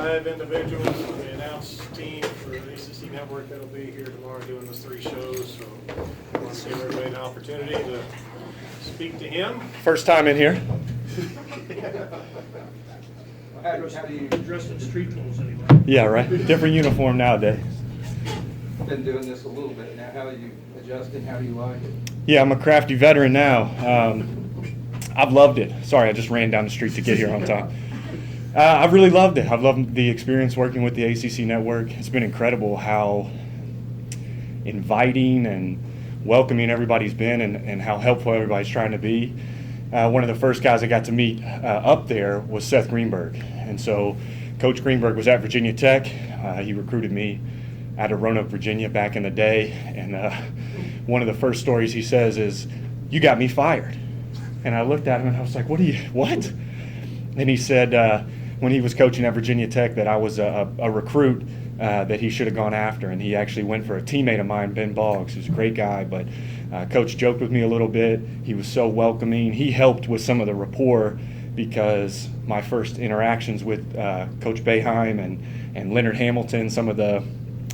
5 individuals from the announced team for the ACC Network that'll be here tomorrow doing those 3 shows. So I want to give everybody an opportunity to speak to him. First time in here. How do you Dressed in street clothes anyway. Yeah, right. Different uniform nowadays. been doing this a little bit now? How are you adjusting? How do you like it? Yeah, I'm a crafty veteran now. I've loved it. Sorry, I just ran down the street to get here on time. I've really loved it. I've loved the experience working with the ACC Network. It's been incredible how inviting and welcoming everybody's been and how helpful everybody's trying to be. One of the first guys I got to meet up there was Seth Greenberg. And so Coach Greenberg was at Virginia Tech. He recruited me out of Roanoke, Virginia back in the day. And one of the first stories he says is, "You got me fired." And I looked at him and I was like, what? And he said when he was coaching at Virginia Tech that I was a recruit that he should have gone after. And he actually went for a teammate of mine, Ben Boggs, who's a great guy. But Coach joked with me a little bit. He was so welcoming. He helped with some of the rapport because my first interactions with Coach Boeheim and Leonard Hamilton, some of the,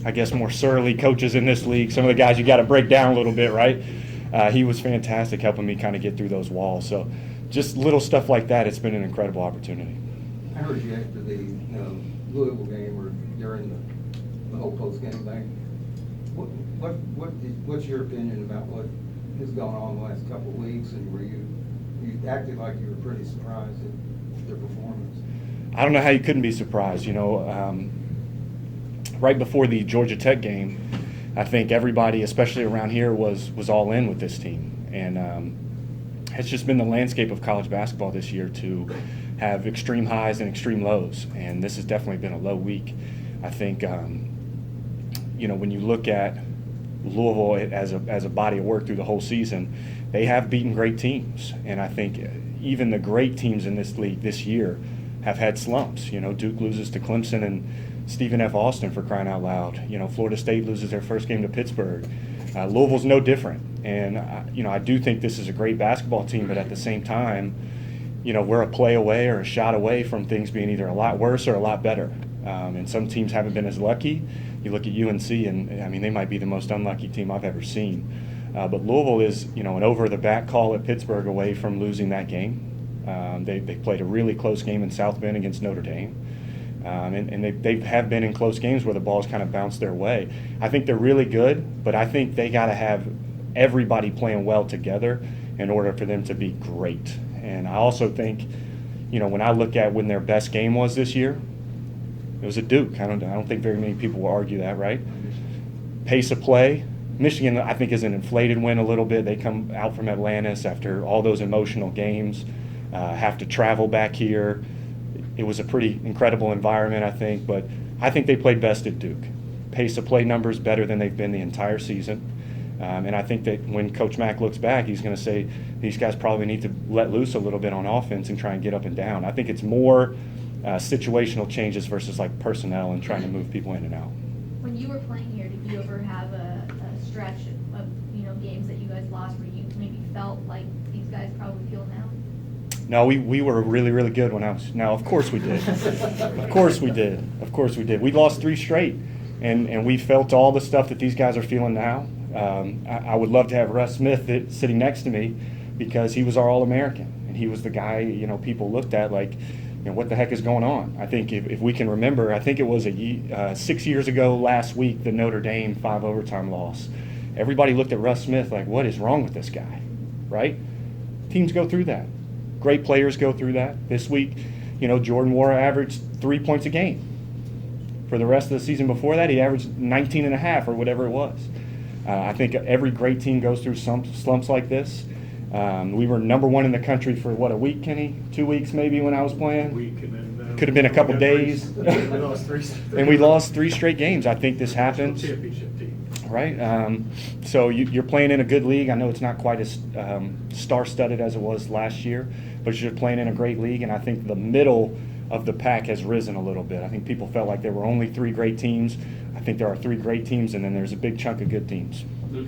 I guess, more surly coaches in this league, some of the guys you got to break down a little bit, right? He was fantastic helping me kind of get through those walls. So just little stuff like that, it's been an incredible opportunity. I heard you after the Louisville game or during the whole post-game thing. What's your opinion about what has gone on the last couple of weeks, and were you acted like you were pretty surprised at their performance? I don't know how you couldn't be surprised. Right before the Georgia Tech game, I think everybody, especially around here, was all in with this team. And it's just been the landscape of college basketball this year to have extreme highs and extreme lows. And this has definitely been a low week. I think, when you look at Louisville as a body of work through the whole season, they have beaten great teams. And I think even the great teams in this league this year have had slumps. Duke loses to Clemson and Stephen F. Austin, for crying out loud. Florida State loses their first game to Pittsburgh. Louisville's no different. And, I do think this is a great basketball team, but at the same time, we're a play away or a shot away from things being either a lot worse or a lot better. And some teams haven't been as lucky. You look at UNC, and, they might be the most unlucky team I've ever seen. But Louisville is, an over-the-back call at Pittsburgh away from losing that game. They played a really close game in South Bend against Notre Dame. And they have been in close games where the ball's kind of bounced their way. I think they're really good, but I think they got to have everybody playing well together in order for them to be great. And I also think, when I look at when their best game was this year, it was at Duke. I don't think very many people will argue that, right? Pace of play. Michigan, I think, is an inflated win a little bit. They come out from Atlantis after all those emotional games, have to travel back here. It was a pretty incredible environment, I think, but I think they played best at Duke. Pace of play numbers better than they've been the entire season. And I think that when Coach Mack looks back, he's going to say these guys probably need to let loose a little bit on offense and try and get up and down. I think it's more situational changes versus like personnel and trying to move people in and out. When you were playing here, did you ever have a stretch of games that you guys lost where you maybe felt like these guys probably feel now? No, we were really, really good when I was. Now, of course we did. Of course we did. We lost 3 straight, and we felt all the stuff that these guys are feeling now. I would love to have Russ Smith sitting next to me because he was our All-American, and he was the guy, people looked at like, what the heck is going on? I think if we can remember, I think it was 6 years ago last week, the Notre Dame 5 overtime loss. Everybody looked at Russ Smith like, what is wrong with this guy, right? Teams go through that. Great players go through that. This week, Jordan Nwora averaged 3 points a game. For the rest of the season before that, he averaged 19 and a half or whatever it was. I think every great team goes through slumps like this. We were number 1 in the country for, a week, Kenny? 2 weeks maybe when I was playing? A week, and then Could have been a couple days. We lost 3. And we lost 3 straight games. I think this happens. Championship team. Right? So you're playing in a good league. I know it's not quite as star-studded as it was last year, but you're playing in a great league, and I think the middle of the pack has risen a little bit. I think people felt like there were only 3 great teams. I think there are 3 great teams, and then there's a big chunk of good teams. Luke,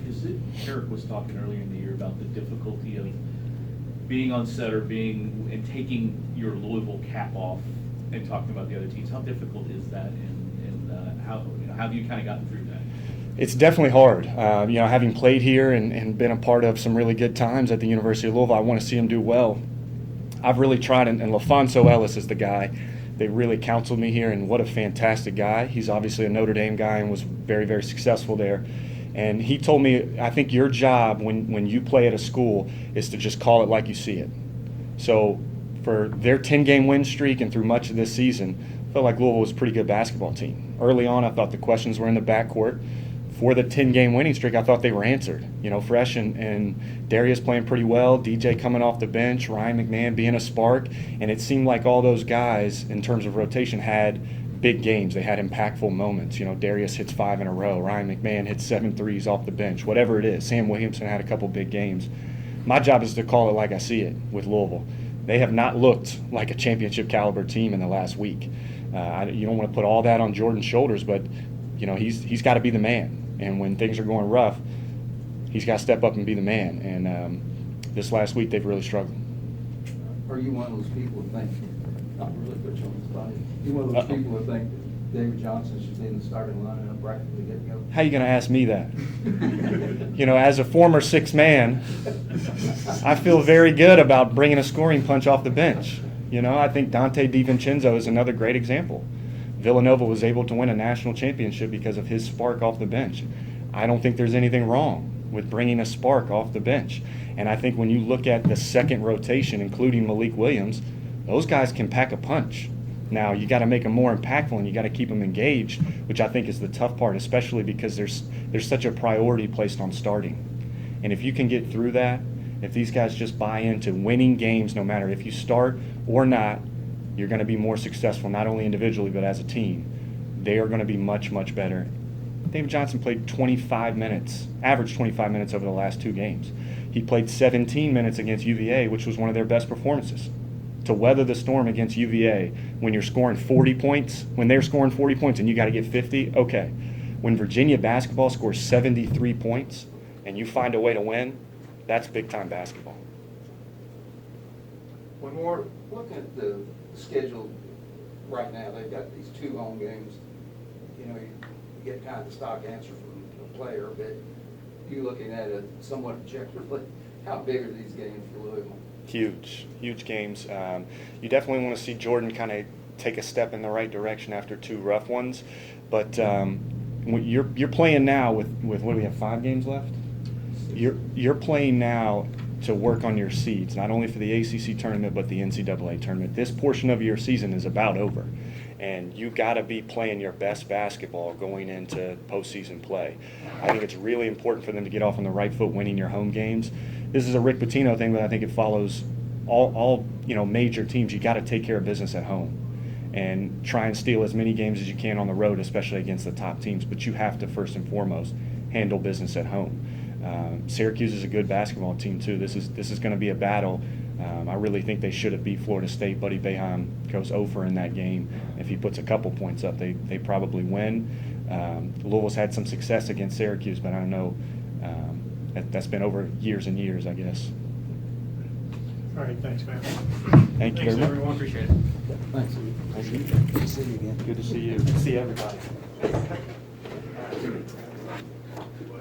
Eric was talking earlier in the year about the difficulty of being on set or and taking your Louisville cap off and talking about the other teams, how difficult is that, and how, you know, how have you kind of gotten through that? It's definitely hard. You know, having played here and been a part of some really good times at the University of Louisville, I want to see them do well. I've really tried, and LaFonso Ellis is the guy. They really counseled me here, and what a fantastic guy. He's obviously a Notre Dame guy and was very, very successful there. And he told me, I think your job when you play at a school is to just call it like you see it. So for their 10-game win streak and through much of this season, I felt like Louisville was a pretty good basketball team. Early on, I thought the questions were in the backcourt. For the 10-game winning streak, I thought they were answered. You know, Fresh and Darius playing pretty well, DJ coming off the bench, Ryan McMahon being a spark, and it seemed like all those guys, in terms of rotation, had big games. They had impactful moments. You know, Darius hits 5 in a row, Ryan McMahon hits 7 threes off the bench, whatever it is. Sam Williamson had a couple big games. My job is to call it like I see it with Louisville. They have not looked like a championship caliber team in the last week. You don't want to put all that on Jordan's shoulders, but you know he's got to be the man. And when things are going rough, he's got to step up and be the man. And this last week, they've really struggled. Are you one of those people who think, not really put you on the spot, you one of those people who think that David Johnson should be in the starting lineup right from the get-go? How are you going to ask me that? You know, as a former sixth man, I feel very good about bringing a scoring punch off the bench. You know, I think Dante DiVincenzo is another great example. Villanova was able to win a national championship because of his spark off the bench. I don't think there's anything wrong with bringing a spark off the bench. And I think when you look at the second rotation, including Malik Williams, those guys can pack a punch. Now, you got to make them more impactful and you got to keep them engaged, which I think is the tough part, especially because there's such a priority placed on starting. And if you can get through that, if these guys just buy into winning games, no matter if you start or not, you're going to be more successful, not only individually, but as a team. They are going to be much, much better. David Johnson played 25 minutes, averaged 25 minutes over the last 2 games. He played 17 minutes against UVA, which was one of their best performances. To weather the storm against UVA, when you're scoring 40 points, when they're scoring 40 points and you got to get 50, okay. When Virginia basketball scores 73 points and you find a way to win, that's big-time basketball. When we're looking at the schedule right now, they've got these 2 home games. You know, you get kind of the stock answer from the player, but you looking at it somewhat objectively, how big are these games for Louisville? Huge games. You definitely want to see Jordan kind of take a step in the right direction after 2 rough ones, but you're playing now with what do we have, 5 games left? You're playing now to work on your seeds, not only for the ACC tournament but the NCAA tournament. This portion of your season is about over, and you got to be playing your best basketball going into postseason play. I think it's really important for them to get off on the right foot, winning your home games. This is a Rick Pitino thing, but I think it follows all major teams. You got to take care of business at home and try and steal as many games as you can on the road, especially against the top teams. But you have to first and foremost handle business at home. Syracuse is a good basketball team too. This is going to be a battle. I really think they should have beat Florida State. Buddy Boeheim goes over in that game. If he puts a couple points up, they probably win. Louisville's had some success against Syracuse, but I don't know. That's been over years and years, I guess. All right, thanks, man. Thank you Thanks, very much. everyone, appreciate it. Thanks. Thank you. Good to see you again. Good to see you. See everybody.